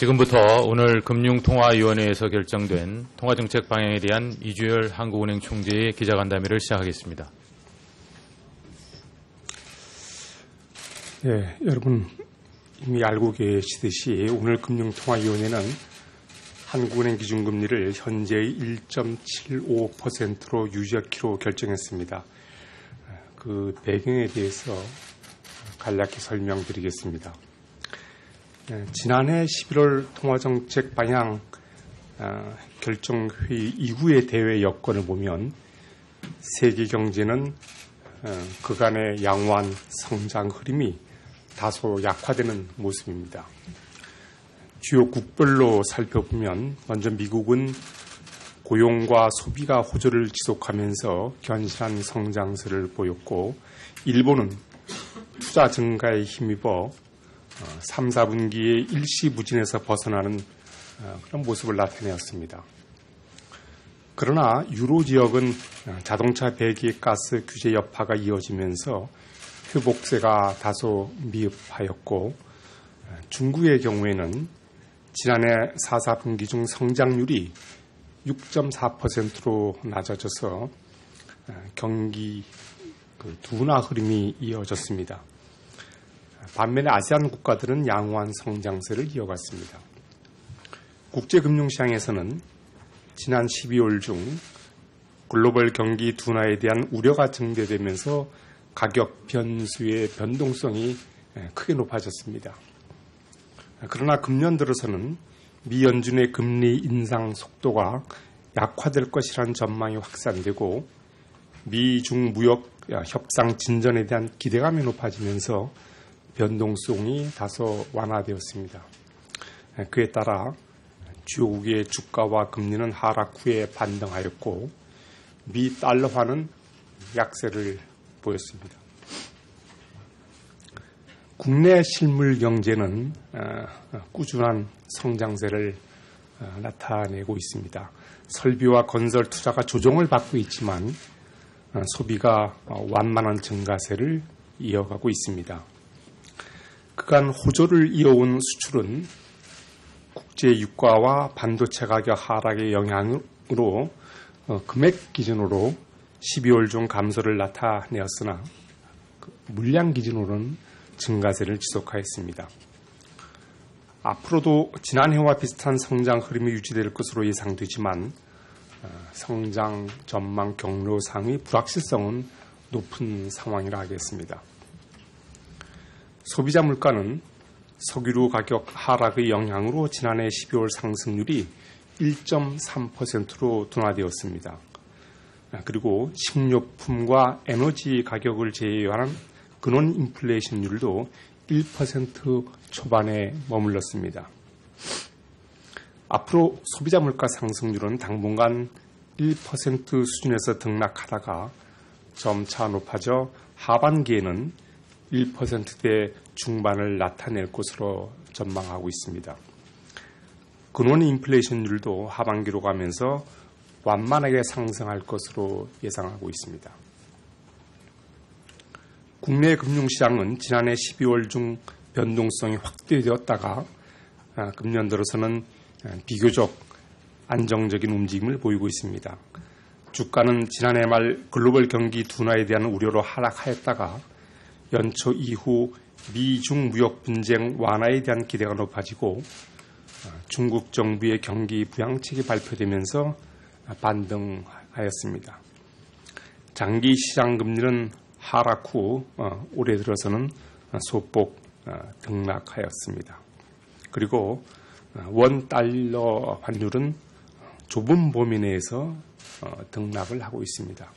지금부터 오늘 금융통화위원회에서 결정된 통화정책 방향에 대한 이주열 한국은행 총재의 기자간담회를 시작하겠습니다. 네, 여러분 이미 알고 계시듯이 오늘 금융통화위원회는 한국은행 기준금리를 현재의 1.75%로 유지하기로 결정했습니다. 그 배경에 대해서 간략히 설명드리겠습니다. 지난해 11월 통화정책 방향 결정회의 이후의 대외 여건을 보면 세계 경제는 그간의 양호한 성장 흐름이 다소 약화되는 모습입니다. 주요 국별로 살펴보면 먼저 미국은 고용과 소비가 호조를 지속하면서 견실한 성장세를 보였고, 일본은 투자 증가에 힘입어 3, 4분기에 일시부진에서 벗어나는 그런 모습을 나타내었습니다. 그러나 유로 지역은 자동차 배기가스 규제 여파가 이어지면서 회복세가 다소 미흡하였고, 중국의 경우에는 지난해 4, 4분기 중 성장률이 6.4%로 낮아져서 경기 둔화 흐름이 이어졌습니다. 반면에 아세안 국가들은 양호한 성장세를 이어갔습니다. 국제금융시장에서는 지난 12월 중 글로벌 경기 둔화에 대한 우려가 증대되면서 가격 변수의 변동성이 크게 높아졌습니다. 그러나 금년 들어서는 미 연준의 금리 인상 속도가 약화될 것이라는 전망이 확산되고, 미중 무역 협상 진전에 대한 기대감이 높아지면서 변동성이 다소 완화되었습니다. 그에 따라 주요국의 주가와 금리는 하락 후에 반등하였고, 미 달러화는 약세를 보였습니다. 국내 실물 경제는 꾸준한 성장세를 나타내고 있습니다. 설비와 건설 투자가 조정을 받고 있지만 소비가 완만한 증가세를 이어가고 있습니다. 그간 호조를 이어온 수출은 국제 유가와 반도체 가격 하락의 영향으로 금액 기준으로 12월 중 감소를 나타내었으나 물량 기준으로는 증가세를 지속하였습니다. 앞으로도 지난해와 비슷한 성장 흐름이 유지될 것으로 예상되지만 성장 전망 경로상의 불확실성은 높은 상황이라 하겠습니다. 소비자 물가는 석유류 가격 하락의 영향으로 지난해 12월 상승률이 1.3%로 둔화되었습니다. 그리고 식료품과 에너지 가격을 제외한 근원 인플레이션율도 1% 초반에 머물렀습니다. 앞으로 소비자 물가 상승률은 당분간 1% 수준에서 등락하다가 점차 높아져 하반기에는 1%대 중반을 나타낼 것으로 전망하고 있습니다. 근원 인플레이션율도 하반기로 가면서 완만하게 상승할 것으로 예상하고 있습니다. 국내 금융시장은 지난해 12월 중 변동성이 확대되었다가 금년 들어서는 비교적 안정적인 움직임을 보이고 있습니다. 주가는 지난해 말 글로벌 경기 둔화에 대한 우려로 하락하였다가 연초 이후 미중 무역 분쟁 완화에 대한 기대가 높아지고 중국 정부의 경기 부양책이 발표되면서 반등하였습니다. 장기 시장 금리는 하락 후 올해 들어서는 소폭 등락하였습니다. 그리고 원 달러 환율은 좁은 범위 내에서 등락을 하고 있습니다.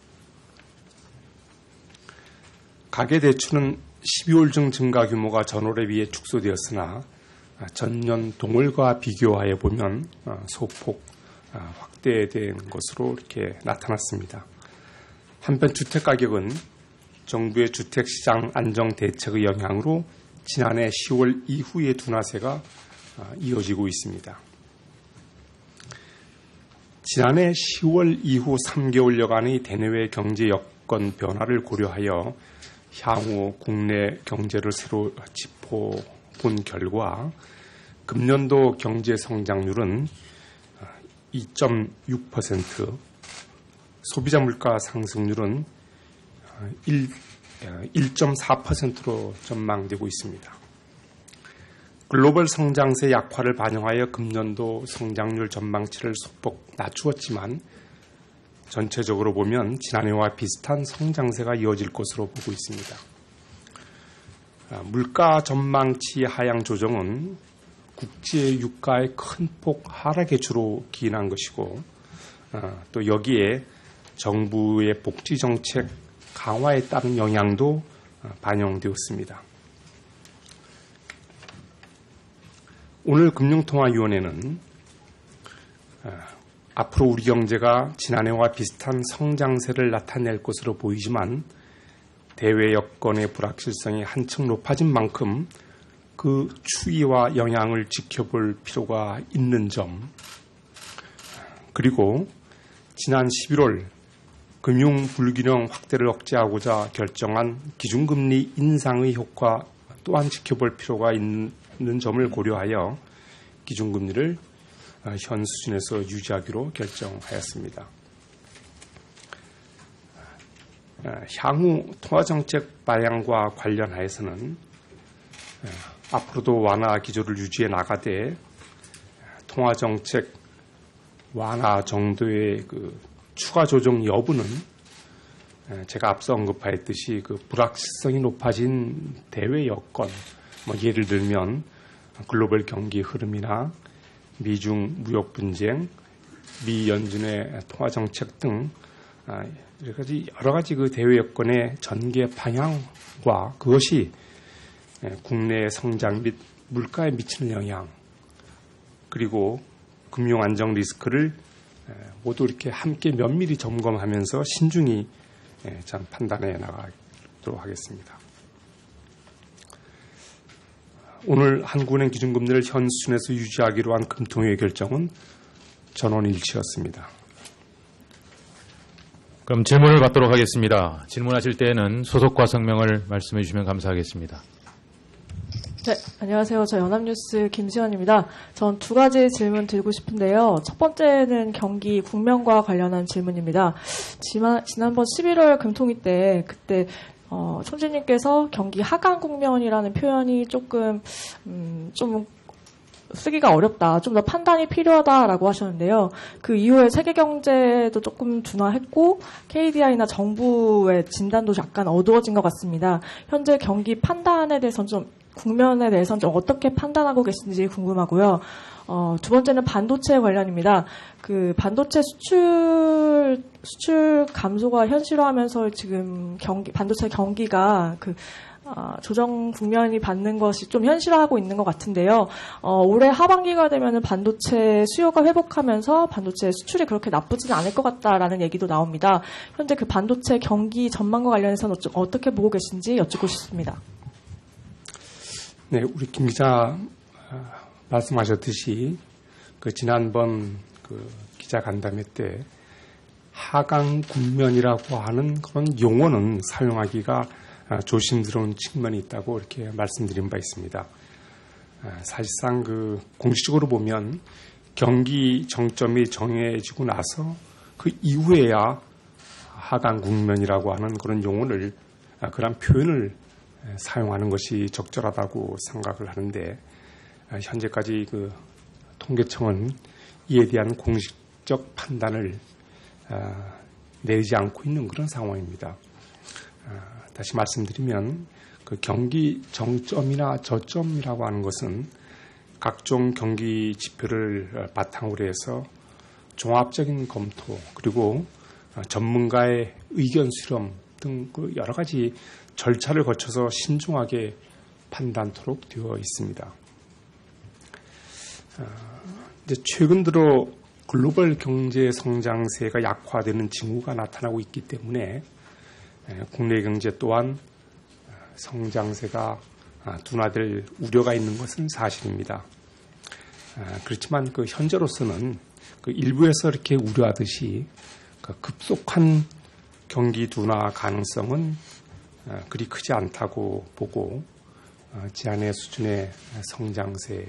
가계대출은 12월 중 증가 규모가 전월에 비해 축소되었으나 전년 동월과 비교하여 보면 소폭 확대된 것으로 이렇게 나타났습니다. 한편 주택가격은 정부의 주택시장 안정 대책의 영향으로 지난해 10월 이후의 둔화세가 이어지고 있습니다. 지난해 10월 이후 3개월여간의 대내외 경제 여건 변화를 고려하여 향후 국내 경제를 새로 짚어본 결과 금년도 경제 성장률은 2.6%, 소비자 물가 상승률은 1.4%로 전망되고 있습니다. 글로벌 성장세 약화를 반영하여 금년도 성장률 전망치를 소폭 낮추었지만 전체적으로 보면 지난해와 비슷한 성장세가 이어질 것으로 보고 있습니다. 물가 전망치 하향 조정은 국제 유가의 큰 폭 하락에 주로 기인한 것이고, 또 여기에 정부의 복지 정책 강화에 따른 영향도 반영되었습니다. 오늘 금융통화위원회는 앞으로 우리 경제가 지난해와 비슷한 성장세를 나타낼 것으로 보이지만 대외 여건의 불확실성이 한층 높아진 만큼 그 추이와 영향을 지켜볼 필요가 있는 점, 그리고 지난 11월 금융 불균형 확대를 억제하고자 결정한 기준금리 인상의 효과 또한 지켜볼 필요가 있는 점을 고려하여 기준금리를 현 수준에서 유지하기로 결정하였습니다. 향후 통화정책 방향과 관련하여서는 앞으로도 완화 기조를 유지해 나가되 통화정책 완화 정도의 추가 조정 여부는 제가 앞서 언급하였듯이 불확실성이 높아진 대외 여건, 예를 들면 글로벌 경기 흐름이나 미중 무역 분쟁, 미 연준의 통화 정책 등 여러 가지 대외 여건의 전개 방향과 그것이 국내 성장 및 물가에 미치는 영향, 그리고 금융 안정 리스크를 모두 이렇게 함께 면밀히 점검하면서 신중히 판단해 나가도록 하겠습니다. 오늘 한국은행 기준금리를 현 수준에서 유지하기로 한 금통위의 결정은 전원일치였습니다. 그럼 질문을 받도록 하겠습니다. 질문하실 때에는 소속과 성명을 말씀해 주시면 감사하겠습니다. 네, 안녕하세요. 저 연합뉴스 김지원입니다. 전 두 가지 질문 드리고 싶은데요. 첫 번째는 경기 국면과 관련한 질문입니다. 지난번 11월 금통위 때 그때 총재님께서 경기 하강 국면이라는 표현이 조금 좀 쓰기가 어렵다, 좀 더 판단이 필요하다라고 하셨는데요. 그 이후에 세계 경제도 조금 둔화했고 KDI나 정부의 진단도 약간 어두워진 것 같습니다. 현재 경기 판단에 대해서는 좀 국면에 대해서는 좀 어떻게 판단하고 계신지 궁금하고요. 두 번째는 반도체 관련입니다. 그 반도체 수출 감소가 현실화하면서 지금 반도체 경기가 조정 국면이 받는 것이 좀 현실화하고 있는 것 같은데요. 올해 하반기가 되면은 반도체 수요가 회복하면서 반도체 수출이 그렇게 나쁘지는 않을 것 같다라는 얘기도 나옵니다. 현재 그 반도체 경기 전망과 관련해서는 어떻게 보고 계신지 여쭙고 싶습니다. 네, 우리 김 기자 말씀하셨듯이 지난번 기자간담회 때 하강 국면이라고 하는 그런 용어는 사용하기가 조심스러운 측면이 있다고 이렇게 말씀드린 바 있습니다. 사실상 공식적으로 보면 경기 정점이 정해지고 나서 그 이후에야 하강 국면이라고 하는 그런 용어를, 그런 표현을 사용하는 것이 적절하다고 생각을 하는데, 현재까지 통계청은 이에 대한 공식적 판단을 내리지 않고 있는 그런 상황입니다. 다시 말씀드리면 경기 정점이나 저점이라고 하는 것은 각종 경기 지표를 바탕으로 해서 종합적인 검토, 그리고 전문가의 의견 수렴 등 여러 가지 절차를 거쳐서 신중하게 판단토록 되어 있습니다. 이제 최근 들어 글로벌 경제 성장세가 약화되는 징후가 나타나고 있기 때문에 국내 경제 또한 성장세가 둔화될 우려가 있는 것은 사실입니다. 그렇지만 현재로서는 일부에서 이렇게 우려하듯이 급속한 경기 둔화 가능성은 그리 크지 않다고 보고 지난해 수준의 성장세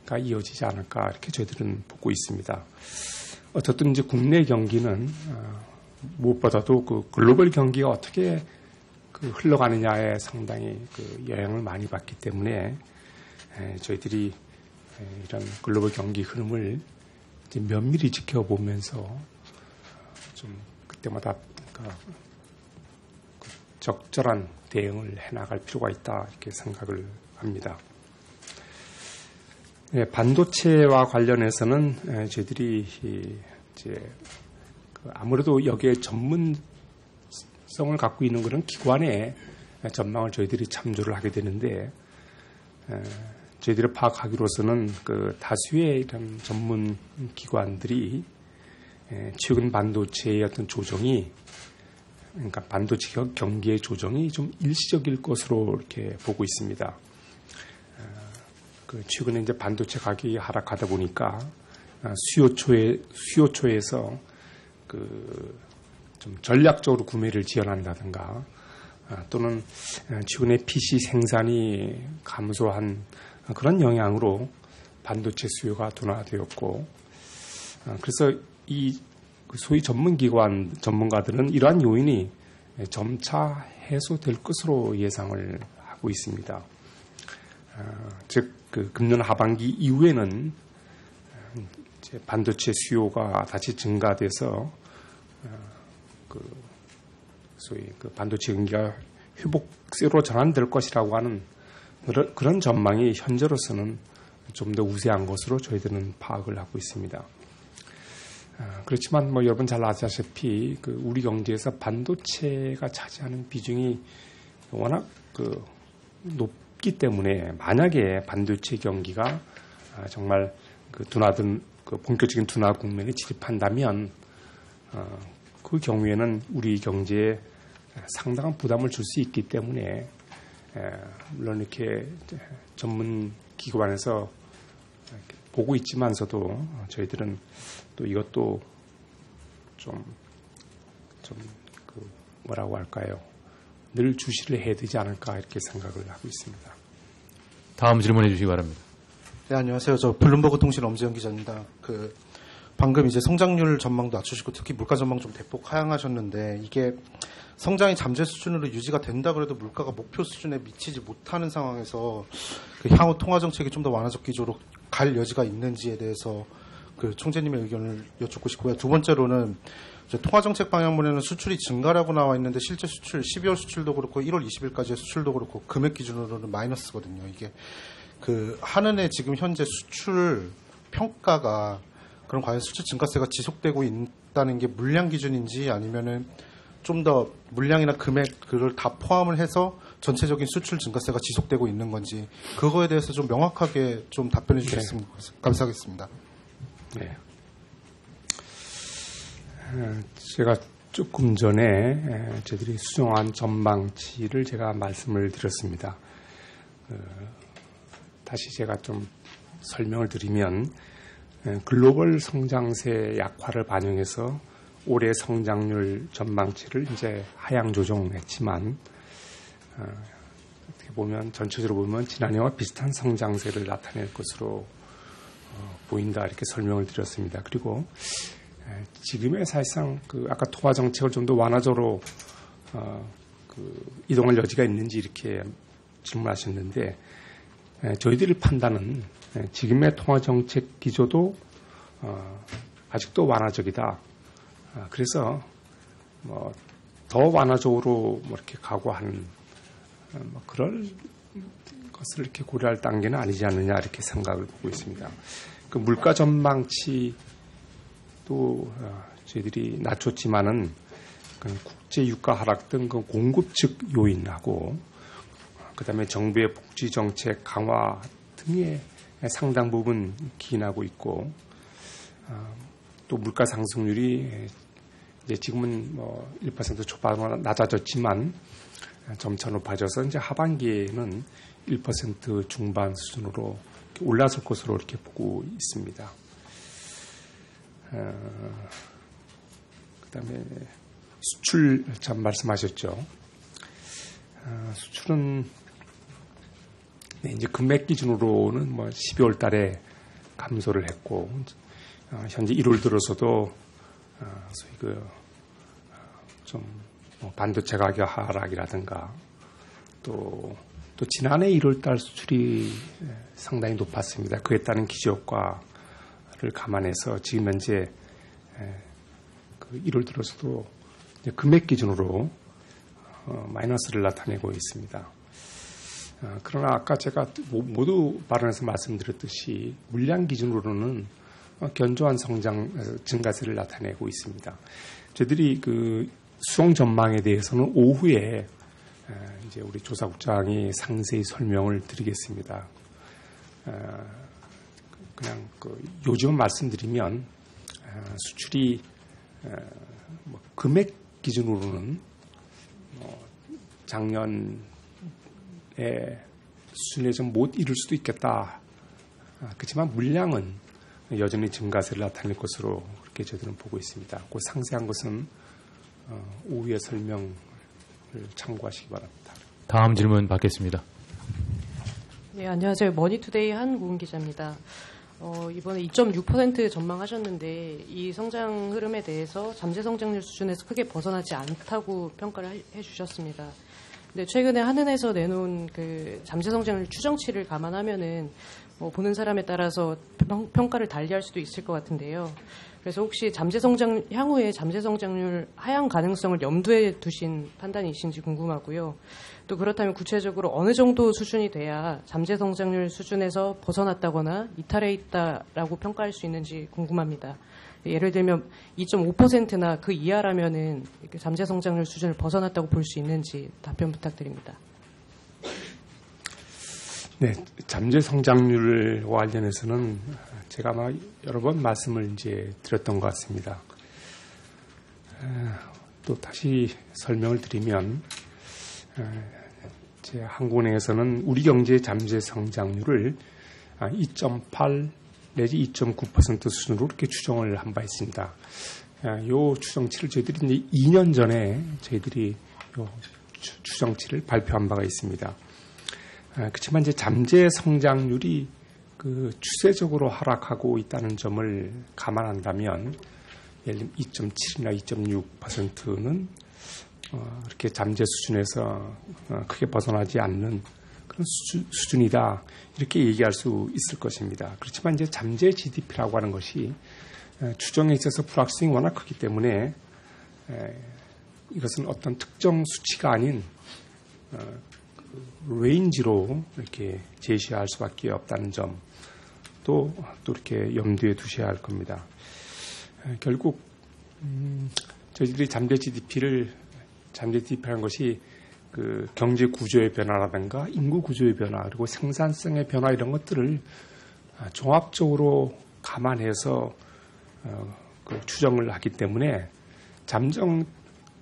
경기가 이어지지 않을까 이렇게 저희들은 보고 있습니다. 어쨌든 이제 국내 경기는 무엇보다도 그 글로벌 경기가 어떻게 그 흘러가느냐에 상당히 그 영향을 많이 받기 때문에 저희들이 이런 글로벌 경기 흐름을 이제 면밀히 지켜보면서 좀 그때마다 적절한 대응을 해나갈 필요가 있다 이렇게 생각을 합니다. 반도체와 관련해서는 저희들이 이제 아무래도 여기에 전문성을 갖고 있는 그런 기관의 전망을 저희들이 참조를 하게 되는데 저희들이 파악하기로서는 그 다수의 이런 전문 기관들이 최근 반도체의 어떤 조정이 그러니까 반도체 경기의 조정이 좀 일시적일 것으로 이렇게 보고 있습니다. 그 최근에 이제 반도체 가격이 하락하다 보니까 수요초에서 그 좀 전략적으로 구매를 지연한다든가 또는 최근에 PC 생산이 감소한 그런 영향으로 반도체 수요가 둔화되었고 그래서 이 소위 전문가들은 이러한 요인이 점차 해소될 것으로 예상을 하고 있습니다. 즉, 그 금년 하반기 이후에는 이제 반도체 수요가 다시 증가돼서 그 소위 그 반도체 경기가 회복세로 전환될 것이라고 하는 그런 전망이 현재로서는 좀 더 우세한 것으로 저희들은 파악을 하고 있습니다. 그렇지만 뭐 여러분 잘 아시다시피 그 우리 경제에서 반도체가 차지하는 비중이 워낙 그 높기 때문에 만약에 반도체 경기가 정말 그 본격적인 둔화 국면에 진입한다면 그 경우에는 우리 경제에 상당한 부담을 줄 수 있기 때문에 물론 이렇게 전문 기관에서 보고 있지만서도 저희들은 또 이것도 좀 뭐라고 할까요? 늘 주시를 해야 되지 않을까 이렇게 생각을 하고 있습니다. 다음 질문해 주시기 바랍니다. 네, 안녕하세요. 저 블룸버그 통신 엄지영 기자입니다. 방금 이제 성장률 전망도 낮추시고 특히 물가 전망 좀 대폭 하향하셨는데 이게 성장이 잠재 수준으로 유지가 된다 그래도 물가가 목표 수준에 미치지 못하는 상황에서 그 향후 통화 정책이 좀 더 완화적 기조로 갈 여지가 있는지에 대해서 그 총재님의 의견을 여쭙고 싶고요. 두 번째로는 통화 정책 방향문에는 수출이 증가라고 나와 있는데 실제 수출 12월 수출도 그렇고 1월 20일까지의 수출도 그렇고 금액 기준으로는 마이너스거든요. 이게 그 한은의 지금 현재 수출 평가가 그럼 과연 수출 증가세가 지속되고 있다는 게 물량 기준인지 아니면은 좀 더 물량이나 금액 그걸 다 포함을 해서 전체적인 수출 증가세가 지속되고 있는 건지 그거에 대해서 좀 명확하게 좀 답변해 주셨으면 감사하겠습니다. 네. 제가 조금 전에 저희들이 수정한 전망치를 제가 말씀을 드렸습니다. 다시 제가 좀 설명을 드리면 글로벌 성장세 약화를 반영해서 올해 성장률 전망치를 이제 하향 조정했지만 어떻게 보면 전체적으로 보면 지난해와 비슷한 성장세를 나타낼 것으로 보인다 이렇게 설명을 드렸습니다. 그리고 지금의 사실상 아까 통화 정책을 좀 더 완화적으로 이동할 여지가 있는지 이렇게 질문하셨는데 저희들의 판단은 지금의 통화 정책 기조도 아직도 완화적이다. 그래서 뭐 더 완화적으로 뭐 이렇게 각오하는 뭐 그럴 것을 이렇게 고려할 단계는 아니지 않느냐 이렇게 생각을 보고 있습니다. 그 물가 전망치도 저희들이 낮췄지만은 국제 유가 하락 등 그 공급 측 요인하고 그다음에 정부의 복지 정책 강화 등의 상당 부분 기인하고 있고 또 물가 상승률이 이제 지금은 뭐 1% 초반으로 낮아졌지만 점차 높아져서 이제 하반기에는 1% 중반 수준으로 올라설 것으로 이렇게 보고 있습니다. 그다음에 수출 참 말씀하셨죠. 수출은 이제 금액 기준으로는 뭐 12월 달에 감소를 했고 현재 1월 들어서도 소위 반도체 가격 하락이라든가 또 지난해 1월달 수출이 상당히 높았습니다. 그에 따른 기저효과를 감안해서 지금 현재 1월 들어서도 금액 기준으로 마이너스를 나타내고 있습니다. 그러나 아까 제가 모두 발언에서 말씀드렸듯이 물량 기준으로는 견조한 성장 증가세를 나타내고 있습니다. 저희들이 그 수송 전망에 대해서는 오후에 이제 우리 조사국장이 상세히 설명을 드리겠습니다. 그냥 요즘 말씀드리면 수출이 금액 기준으로는 작년에 수준에 좀 못 이룰 수도 있겠다. 그렇지만 물량은 여전히 증가세를 나타낼 것으로 그렇게 저희들은 보고 있습니다. 그 상세한 것은 오후에 설명을 참고하시기 바랍니다. 다음 질문 받겠습니다. 네, 안녕하세요. 머니투데이 한국은 기자입니다. 이번에 2.6% 전망하셨는데 이 성장 흐름에 대해서 잠재 성장률 수준에서 크게 벗어나지 않다고 평가를 해주셨습니다. 근데 최근에 한은에서 내놓은 그 잠재 성장률 추정치를 감안하면은 보는 사람에 따라서 평가를 달리할 수도 있을 것 같은데요. 그래서 혹시 향후에 잠재 성장률 하향 가능성을 염두에 두신 판단이신지 궁금하고요. 또 그렇다면 구체적으로 어느 정도 수준이 돼야 잠재 성장률 수준에서 벗어났다거나 이탈해 있다라고 평가할 수 있는지 궁금합니다. 예를 들면 2.5%나 그 이하라면은 잠재 성장률 수준을 벗어났다고 볼 수 있는지 답변 부탁드립니다. 네, 잠재 성장률과 관련해서는 제가 아마 여러 번 말씀을 이제 드렸던 것 같습니다. 또 다시 설명을 드리면, 제 한국은행에서는 우리 경제의 잠재 성장률을 2.8 내지 2.9% 수준으로 이렇게 추정을 한 바 있습니다. 이 추정치를 저희들이 이제 2년 전에 저희들이 이 추정치를 발표한 바가 있습니다. 그렇지만 이제 잠재 성장률이 그 추세적으로 하락하고 있다는 점을 감안한다면, 예를 들면 2.7이나 2.6%는 이렇게 잠재 수준에서 크게 벗어나지 않는 그런 수준이다, 이렇게 얘기할 수 있을 것입니다. 그렇지만 이제 잠재 GDP라고 하는 것이 추정에 있어서 불확실성이 워낙 크기 때문에 이것은 어떤 특정 수치가 아닌 레인지로 이렇게 제시할 수밖에 없다는 점, 또 이렇게 염두에 두셔야 할 겁니다. 결국 저희들이 잠재 GDP라는 것이 그 경제 구조의 변화라든가 인구 구조의 변화, 그리고 생산성의 변화, 이런 것들을 종합적으로 감안해서 그 추정을 하기 때문에 잠정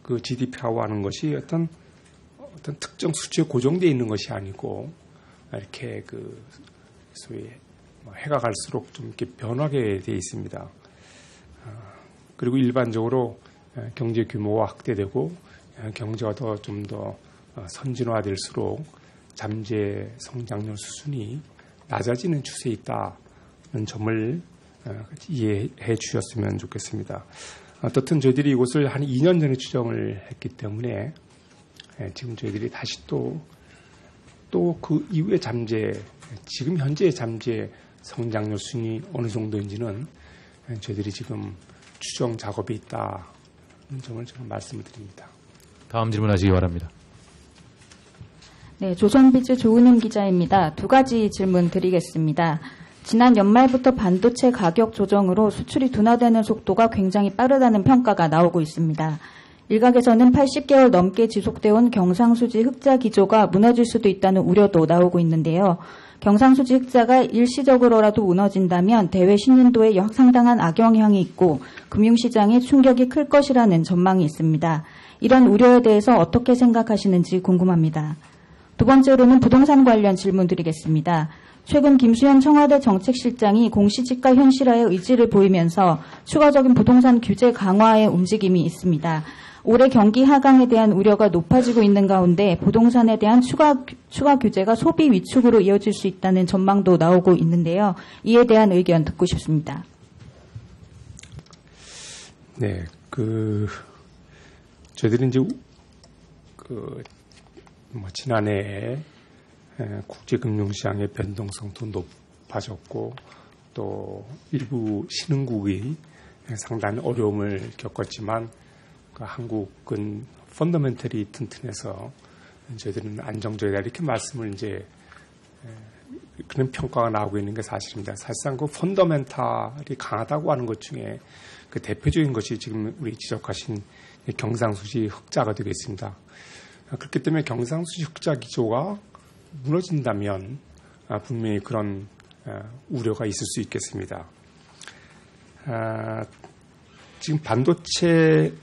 그 GDP라고 하는 것이 어떤 특정 수치에 고정되어 있는 것이 아니고, 이렇게 그 소위 해가 갈수록 좀 이렇게 변하게 되어 있습니다. 그리고 일반적으로 경제 규모가 확대되고 경제가 좀 더 선진화될수록 잠재 성장률 수준이 낮아지는 추세에 있다는 점을 이해해 주셨으면 좋겠습니다. 어떻든 저희들이 이것을 한 2년 전에 추정을 했기 때문에 지금 저희들이 다시 또 그 이후의 지금 현재의 잠재 성장률 수준이 어느 정도인지는 저희들이 지금 추정 작업에 있다는 점을 제가 말씀을 드립니다. 다음 질문하시기 바랍니다. 네, 조선비즈 조은임 기자입니다. 두 가지 질문 드리겠습니다. 지난 연말부터 반도체 가격 조정으로 수출이 둔화되는 속도가 굉장히 빠르다는 평가가 나오고 있습니다. 일각에서는 80개월 넘게 지속되어 온 경상수지 흑자 기조가 무너질 수도 있다는 우려도 나오고 있는데요. 경상수지 흑자가 일시적으로라도 무너진다면 대외 신인도에 상당한 악영향이 있고 금융시장에 충격이 클 것이라는 전망이 있습니다. 이런 우려에 대해서 어떻게 생각하시는지 궁금합니다. 두 번째로는 부동산 관련 질문 드리겠습니다. 최근 김수현 청와대 정책실장이 공시지가 현실화의 의지를 보이면서 추가적인 부동산 규제 강화의 움직임이 있습니다. 올해 경기 하강에 대한 우려가 높아지고 있는 가운데 부동산에 대한 추가 규제가 소비 위축으로 이어질 수 있다는 전망도 나오고 있는데요. 이에 대한 의견 듣고 싶습니다. 네, 저희들이 이제 지난해 국제금융시장의 변동성도 높아졌고 또 일부 신흥국이 상당히 어려움을 겪었지만 한국은 펀더멘털이 튼튼해서 저희들은 안정적이다 이렇게 말씀을 이제 그런 평가가 나오고 있는 게 사실입니다. 사실상 그 펀더멘털이 강하다고 하는 것 중에 그 대표적인 것이 지금 우리 지적하신 경상수지 흑자가 되겠습니다. 그렇기 때문에 경상수지 흑자 기조가 무너진다면 분명히 그런 우려가 있을 수 있겠습니다. 지금 반도체의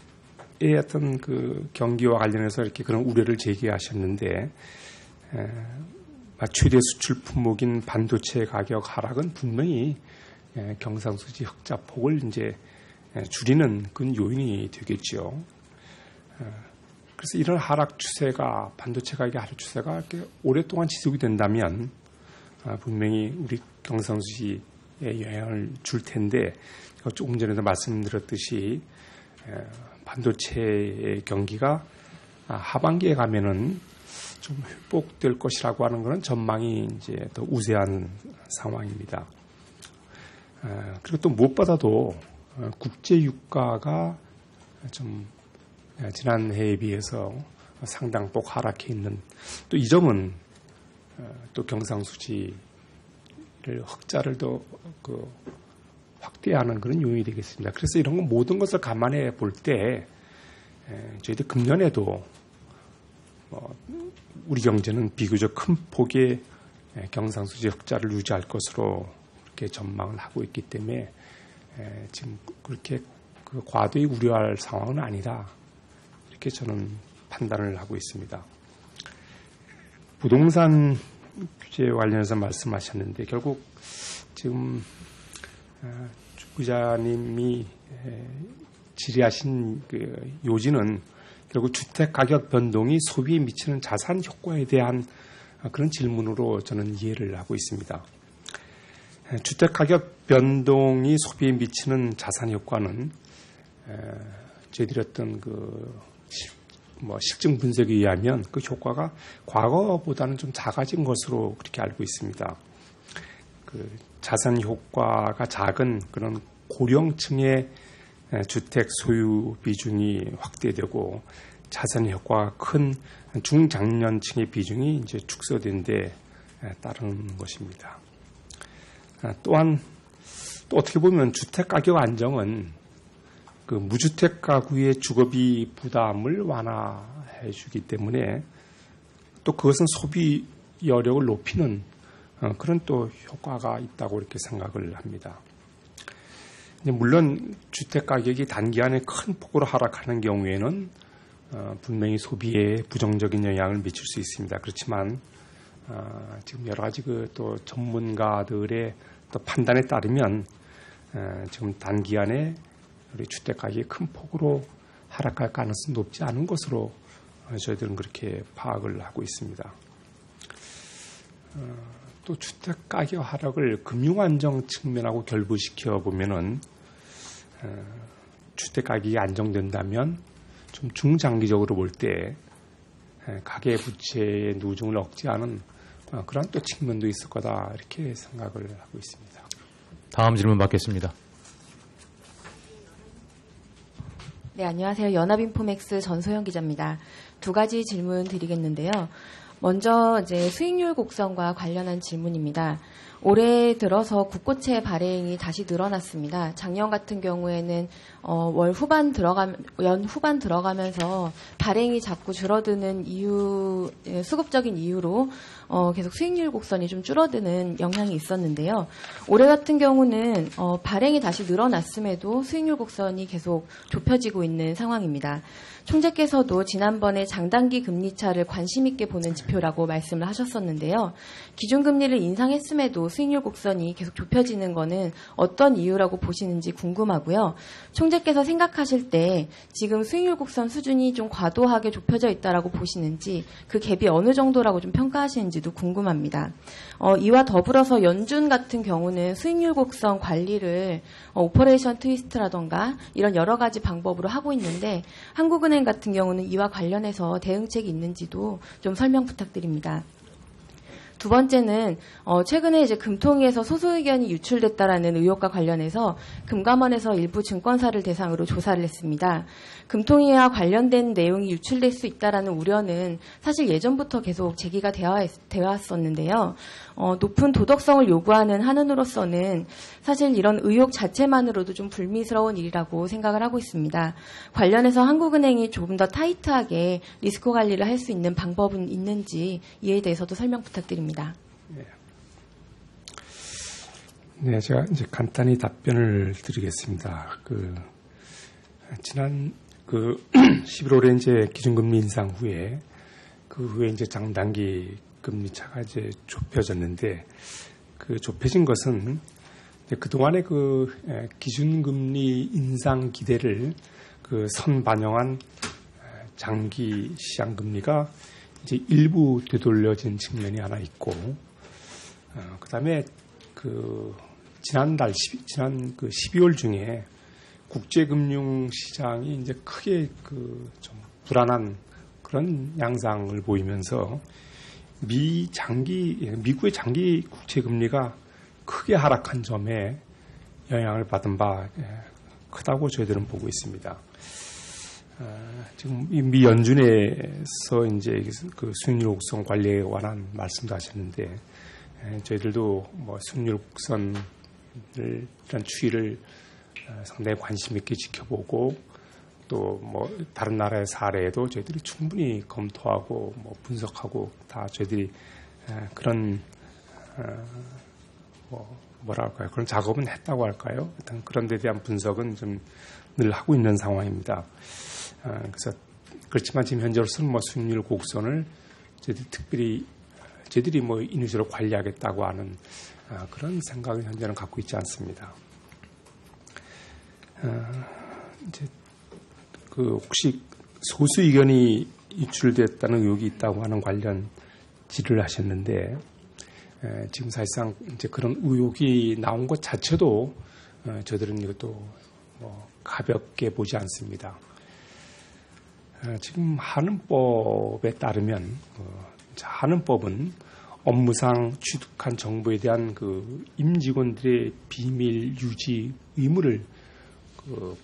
어떤 그 경기와 관련해서 이렇게 그런 우려를 제기하셨는데 최대 수출 품목인 반도체 가격 하락은 분명히 경상수지 흑자 폭을 이제 줄이는 그런 요인이 되겠죠. 그래서 이런 하락 추세가 반도체 가격 하락 추세가 이렇게 오랫동안 지속이 된다면 분명히 우리 경상수지에 영향을 줄 텐데 조금 전에도 말씀드렸듯이 반도체의 경기가 하반기에 가면은 좀 회복될 것이라고 하는 그런 전망이 이제 더 우세한 상황입니다. 그리고 또 무엇보다도 국제 유가가 좀 지난해에 비해서 상당폭 하락해 있는 또 이 점은 또 경상수지를 흑자를 더 확대하는 그런 요인이 되겠습니다. 그래서 이런 거 모든 것을 감안해 볼 때 저희들 금년에도 우리 경제는 비교적 큰 폭의 경상수지 흑자를 유지할 것으로 이렇게 전망을 하고 있기 때문에 지금 그렇게 과도히 우려할 상황은 아니다. 이렇게 저는 판단을 하고 있습니다. 부동산 규제 관련해서 말씀하셨는데 결국 지금 주 기자님이 질의하신 그 요지는 결국 주택 가격 변동이 소비에 미치는 자산 효과에 대한 그런 질문으로 저는 이해를 하고 있습니다. 주택 가격 변동이 소비에 미치는 자산 효과는 저희들이 어떤 실증 분석에 의하면 그 효과가 과거보다는 좀 작아진 것으로 그렇게 알고 있습니다. 그 자산 효과가 작은 그런 고령층의 주택 소유 비중이 확대되고 자산 효과가 큰 중장년층의 비중이 이제 축소된 데 따르는 것입니다. 또한 또 어떻게 보면 주택 가격 안정은 그 무주택 가구의 주거비 부담을 완화해 주기 때문에 또 그것은 소비 여력을 높이는 그런 또 효과가 있다고 이렇게 생각을 합니다. 물론 주택 가격이 단기간에 큰 폭으로 하락하는 경우에는 분명히 소비에 부정적인 영향을 미칠 수 있습니다. 그렇지만 지금 여러 가지 또 전문가들의 또 판단에 따르면 지금 단기간에 우리 주택 가격이 큰 폭으로 하락할 가능성이 높지 않은 것으로 저희들은 그렇게 파악을 하고 있습니다. 또 주택 가격 하락을 금융 안정 측면하고 결부시켜 보면은 주택 가격이 안정된다면 좀 중장기적으로 볼 때 가계 부채의 누중을 억제하는 그런 또 측면도 있을 거다 이렇게 생각을 하고 있습니다. 다음 질문 받겠습니다. 네, 안녕하세요. 연합인포맥스 전소영 기자입니다. 두 가지 질문 드리겠는데요. 먼저 이제 수익률 곡선과 관련한 질문입니다. 올해 들어서 국고채 발행이 다시 늘어났습니다. 작년 같은 경우에는 연 후반 들어가면서 발행이 자꾸 줄어드는 이유, 수급적인 이유로 계속 수익률 곡선이 좀 줄어드는 영향이 있었는데요. 올해 같은 경우는 발행이 다시 늘어났음에도 수익률 곡선이 계속 좁혀지고 있는 상황입니다. 총재께서도 지난번에 장단기 금리차를 관심 있게 보는 목표라고 말씀을 하셨었는데요. 기준금리를 인상했음에도 수익률 곡선이 계속 좁혀지는 거는 어떤 이유라고 보시는지 궁금하고요. 총재께서 생각하실 때 지금 수익률 곡선 수준이 좀 과도하게 좁혀져 있다라고 보시는지 그 갭이 어느 정도라고 좀 평가하시는지도 궁금합니다. 이와 더불어서 연준 같은 경우는 수익률 곡선 관리를 오퍼레이션 트위스트라던가 이런 여러 가지 방법으로 하고 있는데 한국은행 같은 경우는 이와 관련해서 대응책이 있는지도 좀 설명 부탁드립니다. 두 번째는 최근에 이제 금통위에서 소수 의견이 유출됐다라는 의혹과 관련해서 금감원에서 일부 증권사를 대상으로 조사를 했습니다. 금통위와 관련된 내용이 유출될 수 있다라는 우려는 사실 예전부터 계속 제기가 되어 왔었는데요. 높은 도덕성을 요구하는 한은으로서는 사실 이런 의혹 자체만으로도 좀 불미스러운 일이라고 생각을 하고 있습니다. 관련해서 한국은행이 조금 더 타이트하게 리스크 관리를 할 수 있는 방법은 있는지 이에 대해서도 설명 부탁드립니다. 네, 제가 이제 간단히 답변을 드리겠습니다. 지난 11월에 이제 기준금리 인상 후에 그 후에 이제 장단기 금리 차가 이제 좁혀졌는데 그 좁혀진 것은 그동안의 기준금리 인상 기대를 선반영한 장기 시장 금리가 이제 일부 되돌려진 측면이 하나 있고, 그다음에 지난 12월 중에 국제금융 시장이 이제 크게 좀 불안한 그런 양상을 보이면서 미국의 장기 국채 금리가 크게 하락한 점에 영향을 받은 바 크다고 저희들은 보고 있습니다. 지금 미 연준에서 이제 수익률 곡선 관리에 관한 말씀도 하셨는데 저희들도 수익률 곡선을 이런 추이를 상당히 관심 있게 지켜보고 또 다른 나라의 사례에도 저희들이 충분히 검토하고 분석하고 다 저희들이 그런 뭐랄까요, 그런 작업은 했다고 할까요? 일단 그런 데 대한 분석은 좀 늘 하고 있는 상황입니다. 그래서 그렇지만 지금 현재로서는 수익률 곡선을 저희들이 이런 식으로 관리하겠다고 하는 그런 생각을 현재는 갖고 있지 않습니다. 이제 혹시 소수 의견이 유출됐다는 의혹이 있다고 하는 관련 질의를 하셨는데 지금 사실상 이제 그런 의혹이 나온 것 자체도 저들은 이것도 가볍게 보지 않습니다. 지금 한은법에 따르면 한은법은 업무상 취득한 정보에 대한 임직원들의 비밀 유지 의무를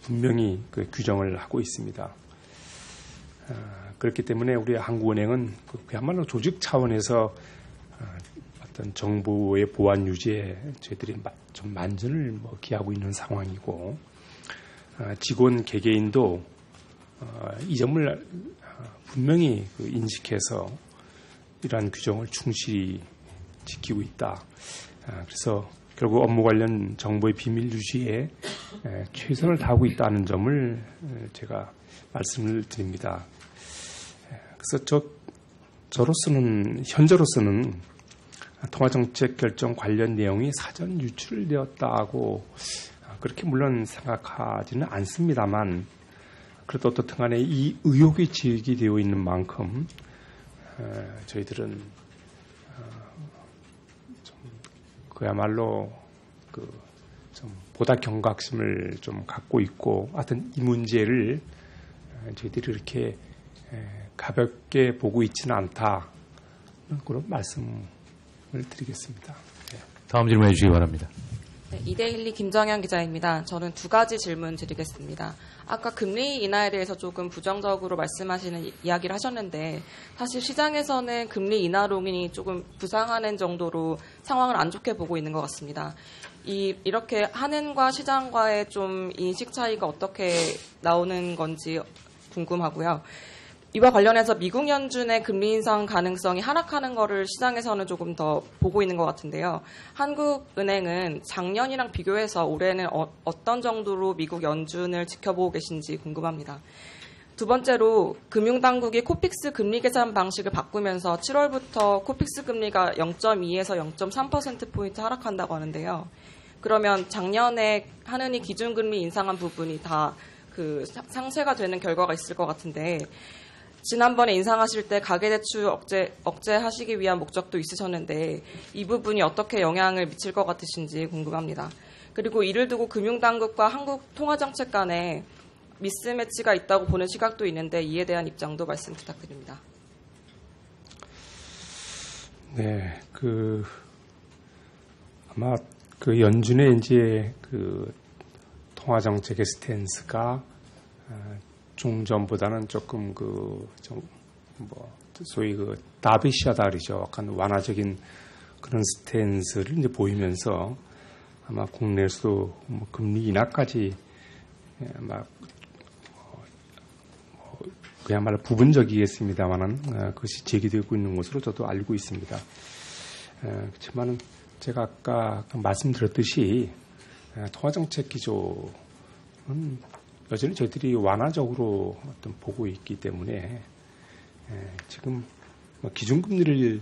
분명히 규정을 하고 있습니다. 그렇기 때문에 우리 한국은행은 그야말로 조직 차원에서 어떤 정보의 보안 유지에 저희들이 좀 만전을 기하고 있는 상황이고, 직원 개개인도 이 점을 분명히 인식해서 이러한 규정을 충실히 지키고 있다. 그래서 결국 업무 관련 정보의 비밀 유지에 최선을 다하고 있다는 점을 제가 말씀을 드립니다. 그래서 현재로서는 통화정책 결정 관련 내용이 사전 유출되었다고 그렇게 물론 생각하지는 않습니다만, 그래도 어떻든 간에 이 의혹이 제기되어 있는 만큼 저희들은 그야말로 좀 보다 경각심을 좀 갖고 있고, 하여튼 이 문제를 저희들이 이렇게 가볍게 보고 있지는 않다, 그런 말씀을 드리겠습니다. 네. 다음 질문해 주시기 바랍니다. 네, 이데일리 김정현 기자입니다. 저는 두 가지 질문 드리겠습니다. 아까 금리 인하에 대해서 조금 부정적으로 말씀하시는 이야기를 하셨는데, 사실 시장에서는 금리 인하론이 조금 부상하는 정도로 상황을 안 좋게 보고 있는 것 같습니다. 이렇게 한은과 시장과의 좀 인식 차이가 어떻게 나오는 건지 궁금하고요. 이와 관련해서 미국 연준의 금리 인상 가능성이 하락하는 거를 시장에서는 조금 더 보고 있는 것 같은데요. 한국은행은 작년이랑 비교해서 올해는 어떤 정도로 미국 연준을 지켜보고 계신지 궁금합니다. 두 번째로 금융당국이 코픽스 금리 계산 방식을 바꾸면서 7월부터 코픽스 금리가 0.2에서 0.3%포인트 하락한다고 하는데요. 그러면 작년에 하느니 기준금리 인상한 부분이 다 그 상쇄가 되는 결과가 있을 것 같은데 지난번에 인상하실 때 가계대출 억제하시기 위한 목적도 있으셨는데 이 부분이 어떻게 영향을 미칠 것 같으신지 궁금합니다. 그리고 이를 두고 금융당국과 한국통화정책 간에 미스매치가 있다고 보는 시각도 있는데 이에 대한 입장도 말씀 부탁드립니다. 네, 아마 연준의 이제 통화정책의 스탠스가 종전보다는 조금 소위 다비시하다 그러죠. 약간 완화적인 그런 스탠스를 이제 보이면서 아마 국내에서도 금리 인하까지 그야말로 부분적이겠습니다만은 그것이 제기되고 있는 것으로 저도 알고 있습니다. 그렇지만 제가 아까 말씀드렸듯이 통화정책 기조는 여전히 저희들이 완화적으로 보고 있기 때문에 지금 기준금리를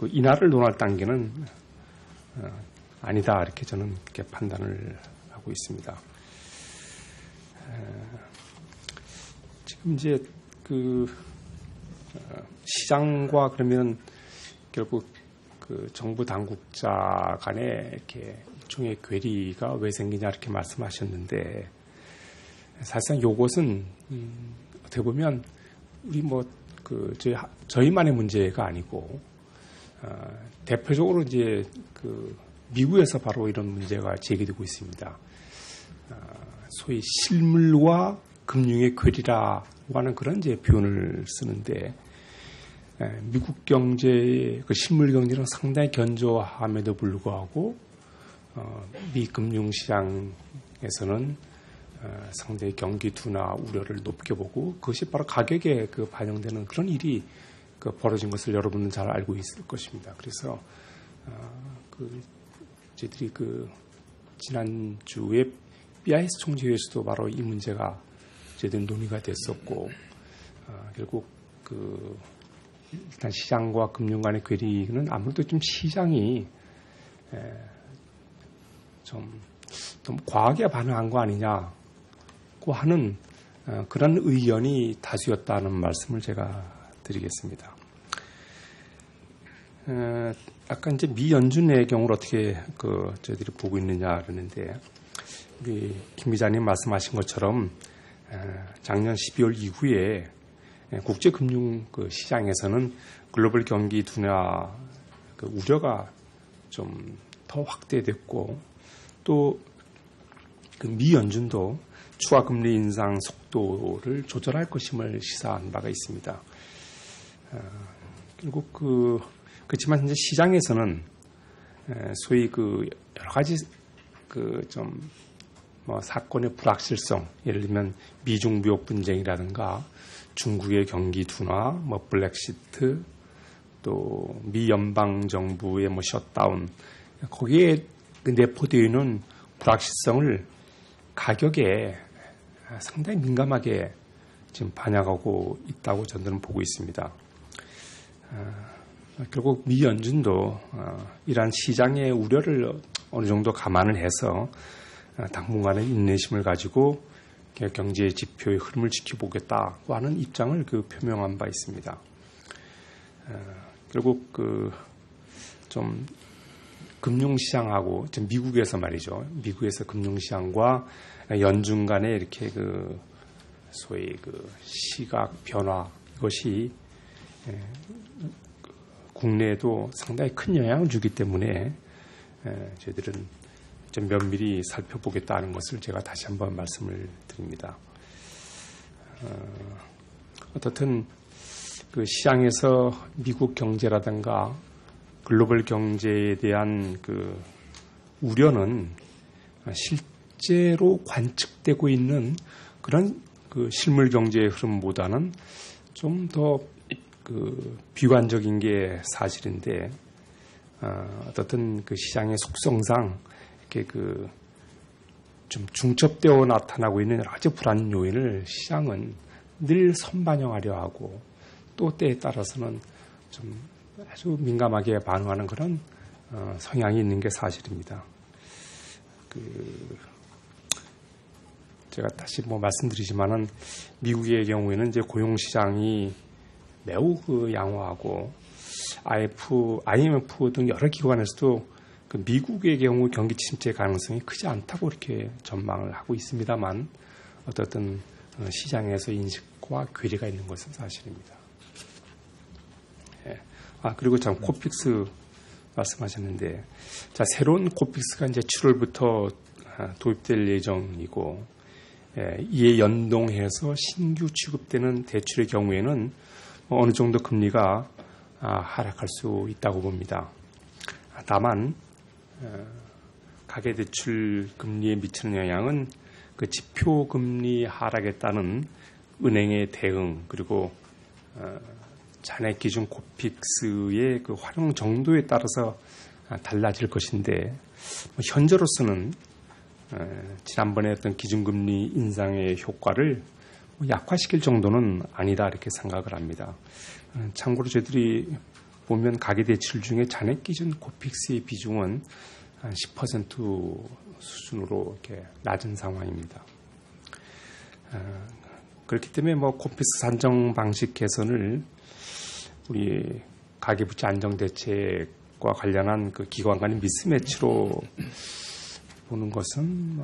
인하를 논할 단계는 아니다 이렇게 저는 이렇게 판단을 하고 있습니다. 지금 이제 시장과 그러면 결국 정부 당국자 간에 이렇게 일종의 괴리가 왜 생기냐 이렇게 말씀하셨는데 사실상 이것은 어떻게 보면 우리 저희만의 문제가 아니고 대표적으로 이제 미국에서 바로 이런 문제가 제기되고 있습니다. 소위 실물과 금융의 괴리라고 하는 그런 이제 표현을 쓰는데 미국 경제의 실물 경제는 상당히 견조함에도 불구하고 미 금융시장에서는 상대의 경기 둔화 우려를 높게 보고 그것이 바로 가격에 반영되는 그런 일이 벌어진 것을 여러분은 잘 알고 있을 것입니다. 그래서 저희들이 지난주에 BIS 총재회에서도 바로 이 문제가 저희들 논의가 됐었고 결국 일단 시장과 금융 간의 괴리는 아무래도 좀 시장이 좀 너무 과하게 반응한 거 아니냐고 하는 그런 의견이 다수였다는 말씀을 제가 드리겠습니다. 아까 이제 미 연준의 경우를 어떻게 저희들이 보고 있느냐 그러는데 우리 김 기자님 말씀하신 것처럼 작년 12월 이후에 국제금융 시장에서는 글로벌 경기 둔화 우려가 좀 더 확대됐고 또 미 연준도 추가 금리 인상 속도를 조절할 것임을 시사한 바가 있습니다. 결국 그렇지만 이제 시장에서는 소위 여러 가지 사건의 불확실성, 예를 들면 미중 무역 분쟁이라든가 중국의 경기 둔화, 블랙시트, 또 미 연방 정부의 셧다운, 거기에 내포되어 있는 불확실성을 가격에 상당히 민감하게 지금 반영하고 있다고 저는 보고 있습니다. 결국 미 연준도 이러한 시장의 우려를 어느 정도 감안을 해서 당분간의 인내심을 가지고 경제 지표의 흐름을 지켜보겠다고 하는 입장을 표명한 바 있습니다. 결국 좀 금융시장하고 지금 미국에서 말이죠. 미국에서 금융시장과 연준 간의 이렇게 소위 시각 변화 이것이 국내에도 상당히 큰 영향을 주기 때문에 저희들은 좀 면밀히 살펴보겠다는 것을 제가 다시 한번 말씀을 드립니다. 어떻든 시장에서 미국 경제라든가 글로벌 경제에 대한 우려는 실제로 관측되고 있는 그런 실물 경제의 흐름보다는 좀 더 비관적인 게 사실인데 어떻든 시장의 속성상 이렇게 좀 중첩되어 나타나고 있는 여러 가지 불안 요인을 시장은 늘 선반영하려 하고 또 때에 따라서는 좀 아주 민감하게 반응하는 그런 성향이 있는 게 사실입니다. 제가 다시 말씀드리지만은 미국의 경우에는 이제 고용 시장이 매우 양호하고 IMF 등 여러 기관에서도 미국의 경우 경기 침체 가능성이 크지 않다고 이렇게 전망을 하고 있습니다만 어떻든 시장에서 인식과 괴리가 있는 것은 사실입니다. 예. 그리고 참 코픽스 말씀하셨는데, 자, 새로운 코픽스가 이제 7월부터 도입될 예정이고, 이에 연동해서 신규 취급되는 대출의 경우에는 어느 정도 금리가 하락할 수 있다고 봅니다. 다만 가계대출 금리에 미치는 영향은 그 지표금리 하락에 따른 은행의 대응, 그리고 잔액 기준 코픽스의 그 활용 정도에 따라서 달라질 것인데, 현재로서는 지난번에 어떤 기준금리 인상의 효과를 약화시킬 정도는 아니다 이렇게 생각을 합니다. 참고로 저희들이 보면 가계대출 중에 잔액 기준 코픽스의 비중은 한 10% 수준으로 이렇게 낮은 상황입니다. 그렇기 때문에 코픽스 산정 방식 개선을 우리 가계부채 안정대책과 관련한 그 기관 간의 미스매치로 보는 것은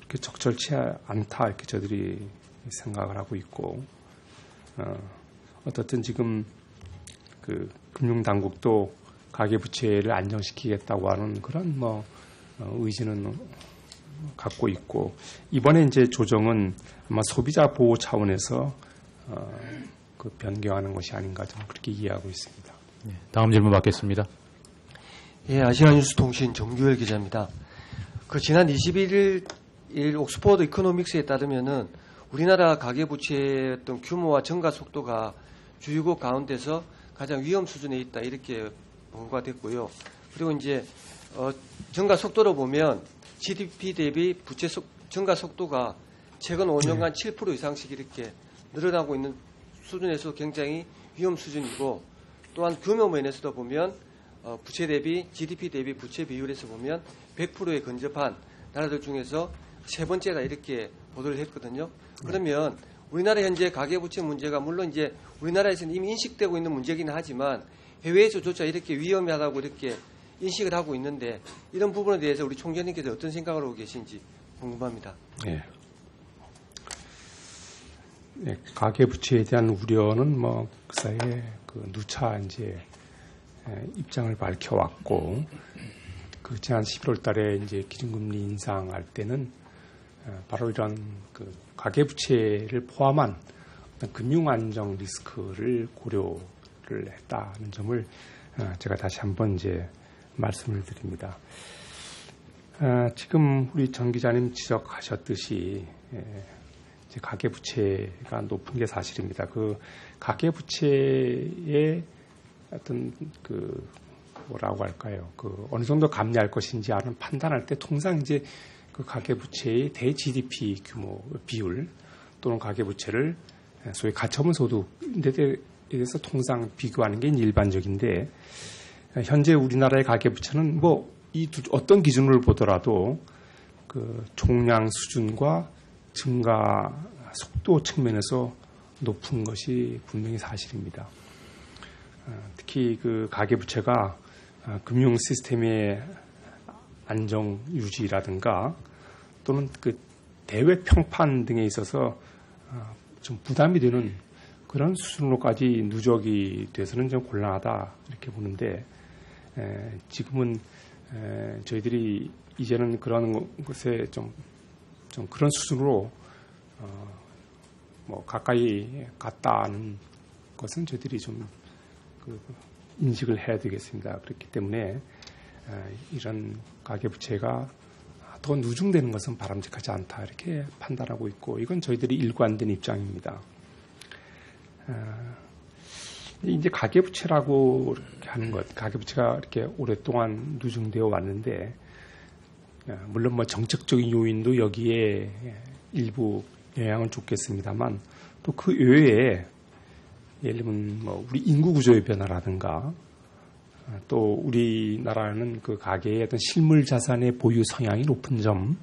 이렇게 적절치 않다 이렇게 저들이 생각을 하고 있고, 어떻든 지금 그 금융당국도 가계부채를 안정시키겠다고 하는 그런 의지는 갖고 있고, 이번에 이제 조정은 아마 소비자 보호 차원에서 그 변경하는 것이 아닌가 저는 그렇게 이해하고 있습니다. 다음 질문 받겠습니다. 예, 아시아뉴스 통신 정규열 기자입니다. 지난 21일 옥스퍼드 이코노믹스에 따르면은 우리나라 가계부채의 어떤 규모와 증가 속도가 주요국 가운데서 가장 위험 수준에 있다 이렇게 보고가 됐고요. 그리고 이제 증가 속도로 보면 GDP 대비 부채 증가 속도가 최근 5년간 7% 이상씩 이렇게 늘어나고 있는 수준에서 굉장히 위험 수준이고, 또한 규모 면에서도 보면 부채 대비 GDP 대비 부채 비율에서 보면 100%에 근접한 나라들 중에서 세 번째다 이렇게 보도를 했거든요. 그러면 우리나라 현재 가계부채 문제가 물론 이제 우리나라에서는 이미 인식되고 있는 문제이긴 하지만 해외에서조차 이렇게 위험하다고 이렇게 인식을 하고 있는데, 이런 부분에 대해서 우리 총재님께서 어떤 생각을 하고 계신지 궁금합니다. 네. 가계부채에 대한 우려는 그 사이에 누차 이제 입장을 밝혀왔고, 지난 11월 달에 이제 기준금리 인상할 때는 바로 이런 가계부채를 포함한 어떤 금융안정 리스크를 고려를 했다는 점을 제가 다시 한번 이제 말씀을 드립니다. 지금 우리 정 기자님 지적하셨듯이 이제 가계부채가 높은 게 사실입니다. 그 가계부채의 어떤 뭐라고 할까요? 어느 정도 감내할 것인지 하는 판단할 때 통상 이제 그 가계부채의 대 GDP 규모 비율 또는 가계부채를 소위 가처분 소득에 대해서 통상 비교하는 게 일반적인데, 현재 우리나라의 가계부채는 어떤 기준을 보더라도 그 총량 수준과 증가 속도 측면에서 높은 것이 분명히 사실입니다. 특히 그 가계부채가 금융 시스템의 안정 유지라든가 또는 그 대외 평판 등에 있어서 좀 부담이 되는 그런 수준으로까지 누적이 돼서는 좀 곤란하다 이렇게 보는데, 지금은 저희들이 이제는 그런 것에 좀 그런 수준으로 가까이 갔다는 것은 저희들이 좀 인식을 해야 되겠습니다. 그렇기 때문에 이런 가계부채가 더 누중되는 것은 바람직하지 않다 이렇게 판단하고 있고, 이건 저희들이 일관된 입장입니다. 이제 가계부채라고 이렇게 하는 것, 가계부채가 이렇게 오랫동안 누중되어 왔는데, 물론 정책적인 요인도 여기에 일부 영향을 줬겠습니다만, 또 그 외에 예를 들면 뭐 우리 인구 구조의 변화라든가 또 우리나라는 그 가계의 어떤 실물 자산의 보유 성향이 높은 점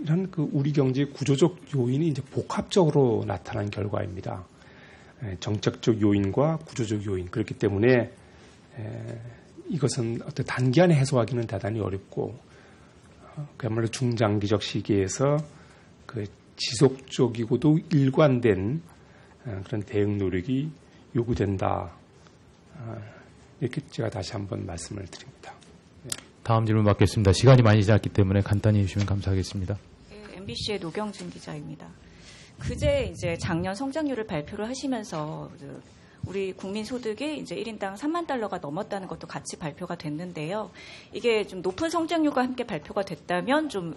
이런 그 우리 경제 구조적 요인이 이제 복합적으로 나타난 결과입니다. 정책적 요인과 구조적 요인 그렇기 때문에 이것은 어떤 단기간에 해소하기는 대단히 어렵고 그야말로 중장기적 시기에서 그 지속적이고도 일관된 그런 대응 노력이 요구된다. 이렇게 제가 다시 한번 말씀을 드립니다. 다음 질문 받겠습니다. 시간이 많이 지났기 때문에 간단히 해주시면 감사하겠습니다. 네, MBC의 노경진 기자입니다. 그제 이제 작년 성장률을 발표를 하시면서 우리 국민 소득이 이제 1인당 3만 달러가 넘었다는 것도 같이 발표가 됐는데요. 이게 좀 높은 성장률과 함께 발표가 됐다면 좀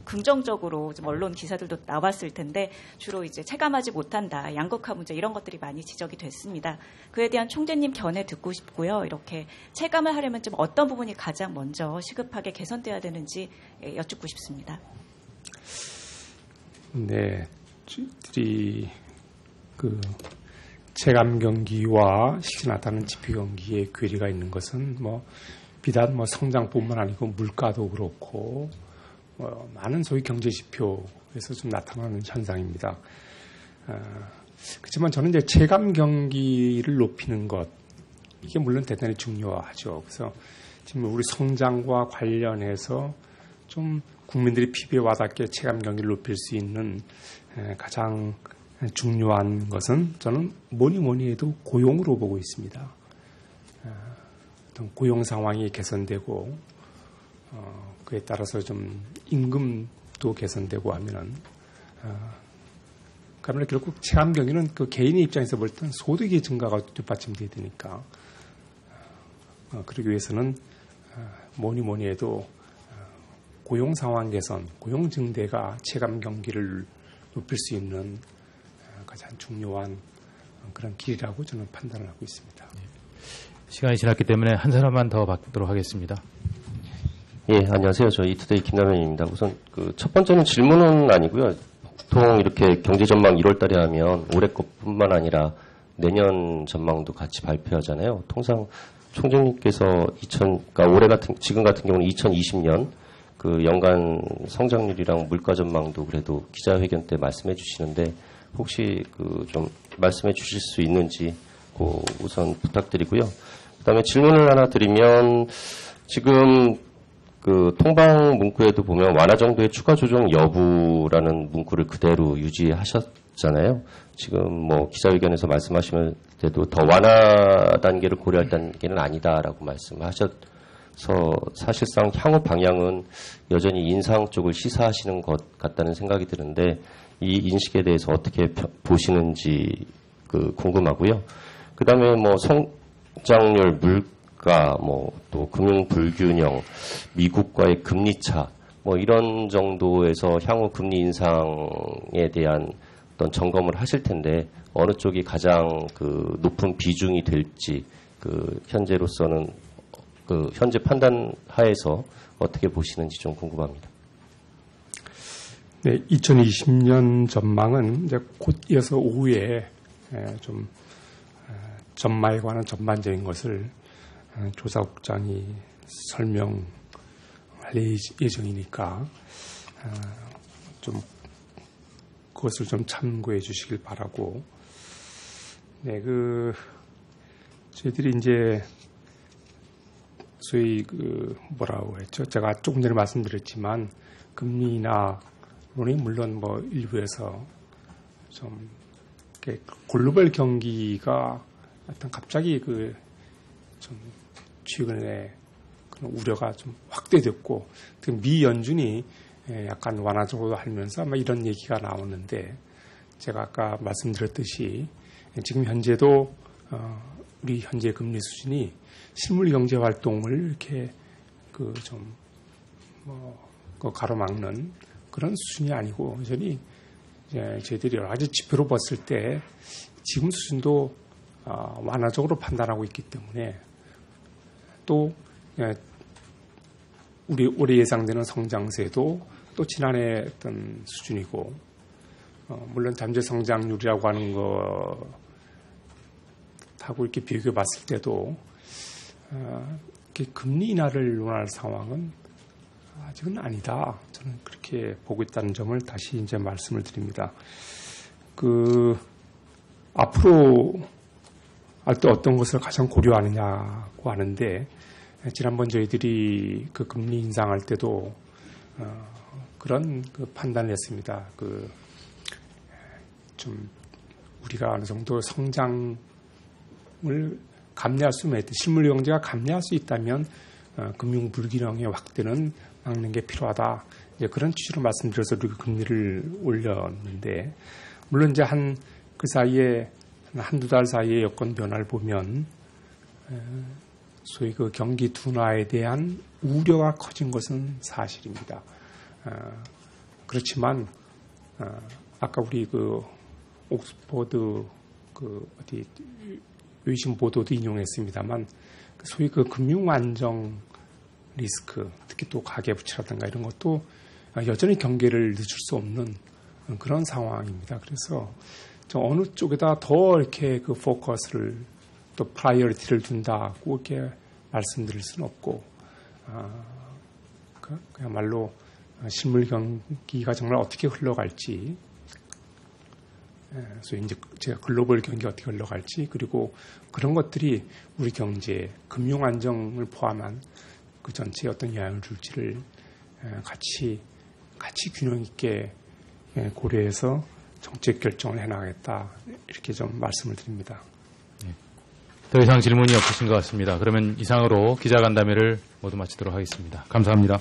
긍정적으로 좀 언론 기사들도 나왔을 텐데 주로 이제 체감하지 못한다, 양극화 문제 이런 것들이 많이 지적이 됐습니다. 그에 대한 총재님 견해 듣고 싶고요. 이렇게 체감을 하려면 좀 어떤 부분이 가장 먼저 시급하게 개선돼야 되는지 여쭙고 싶습니다. 네, 저희들이 그 체감 경기와 실제 나타나는 지표 경기의 괴리가 있는 것은 뭐 비단 뭐 성장뿐만 아니고 물가도 그렇고 많은 소위 경제 지표에서 좀 나타나는 현상입니다. 그렇지만 저는 이제 체감 경기를 높이는 것 이게 물론 대단히 중요하죠. 그래서 지금 우리 성장과 관련해서 좀 국민들이 피부에 와닿게 체감 경기를 높일 수 있는 가장 중요한 것은 저는 뭐니 해도 고용으로 보고 있습니다. 어떤 고용 상황이 개선되고 그에 따라서 좀 임금도 개선되고 하면은 그러면 결국 체감 경기는 그 개인의 입장에서 볼 때는 소득의 증가가 뒷받침돼야 되니까 그러기 위해서는 뭐니 해도 고용 상황 개선, 고용 증대가 체감 경기를 높일 수 있는 가장 중요한 그런 길이라고 저는 판단을 하고 있습니다. 시간이 지났기 때문에 한 사람만 더 받도록 하겠습니다. 예, 안녕하세요. 저 이투데이 김남현입니다. 우선 그 첫 번째는 질문은 아니고요. 보통 이렇게 경제 전망 1월 달에 하면 올해 것뿐만 아니라 내년 전망도 같이 발표하잖아요. 통상 총재님께서 그러니까 지금 같은 경우는 2020년 그 연간 성장률이랑 물가 전망도 그래도 기자회견 때 말씀해 주시는데 혹시 그 좀 말씀해 주실 수 있는지 그 우선 부탁드리고요. 그다음에 질문을 하나 드리면 지금 그 통방 문구에도 보면 완화 정도의 추가 조정 여부라는 문구를 그대로 유지하셨잖아요. 지금 뭐 기자회견에서 말씀하시면 때도 더 완화 단계를 고려할 단계는 아니다라고 말씀하셔서 사실상 향후 방향은 여전히 인상 쪽을 시사하시는 것 같다는 생각이 드는데 이 인식에 대해서 어떻게 보시는지 그 궁금하고요. 그다음에 뭐 성장률, 물가, 뭐 또 금융 불균형, 미국과의 금리 차, 뭐 이런 정도에서 향후 금리 인상에 대한 어떤 점검을 하실 텐데 어느 쪽이 가장 그 높은 비중이 될지 그 현재로서는 그 현재 판단 하에서 어떻게 보시는지 좀 궁금합니다. 네, 2020년 전망은 이제 곧 이어서 오후에 좀 전망에 관한 전반적인 것을 조사국장이 설명할 예정이니까 좀 그것을 좀 참고해 주시길 바라고. 네, 그 저희들이 이제 소위 그 뭐라고 했죠? 제가 조금 전에 말씀드렸지만 금리 인하론이 물론 뭐 일부에서 좀 글로벌 경기가 어떤 갑자기 그 좀 최근에 그런 우려가 좀 확대됐고 미 연준이 약간 완화적으로 하면서 아마 이런 얘기가 나오는데 제가 아까 말씀드렸듯이 지금 현재도 우리 현재 금리 수준이 실물 경제 활동을 이렇게 그 좀 뭐 가로막는 그런 수준이 아니고 여전히 저희들이 여러 가지 지표로 봤을 때 지금 수준도 완화적으로 판단하고 있기 때문에 또 우리 올해 예상되는 성장세도 또 지난해 어떤 수준이고 물론 잠재 성장률이라고 하는 것하고 이렇게 비교해 봤을 때도 이렇게 금리 인하를 원할 상황은 아직은 아니다. 저는 그렇게 보고 있다는 점을 다시 이제 말씀을 드립니다. 앞으로 어떤 것을 가장 고려하느냐고 하는데, 지난번 저희들이 그 금리 인상할 때도 그런 판단을 했습니다. 좀 우리가 어느 정도 성장을 감내할 수 있는, 실물 경제가 감내할 수 있다면 금융 불균형의 확대는 막는 게 필요하다. 이제 그런 취지로 말씀드려서 우리가 금리를 올렸는데, 물론 이제 그 사이에 한두 달 사이에 여건 변화를 보면 소위 그 경기 둔화에 대한 우려가 커진 것은 사실입니다. 그렇지만 아까 우리 옥스퍼드 외신 보도도 인용했습니다만, 소위 그 금융 안정 리스크, 특히 또 가계부채라든가 이런 것도 여전히 경계를 늦출 수 없는 그런 상황입니다. 그래서 어느 쪽에다 더 이렇게 그 포커스를 또 프라이어리티를 둔다고 이렇게 말씀드릴 수는 없고, 그야말로 실물 경기가 정말 어떻게 흘러갈지, 소위 이제 제가 글로벌 경기가 어떻게 흘러갈지, 그리고 그런 것들이 우리 경제, 금융 안정을 포함한 그 전체에 어떤 영향을 줄지를 같이 균형 있게 고려해서 정책 결정을 해나가겠다, 이렇게 좀 말씀을 드립니다. 네. 더 이상 질문이 없으신 것 같습니다. 그러면 이상으로 기자간담회를 모두 마치도록 하겠습니다. 감사합니다.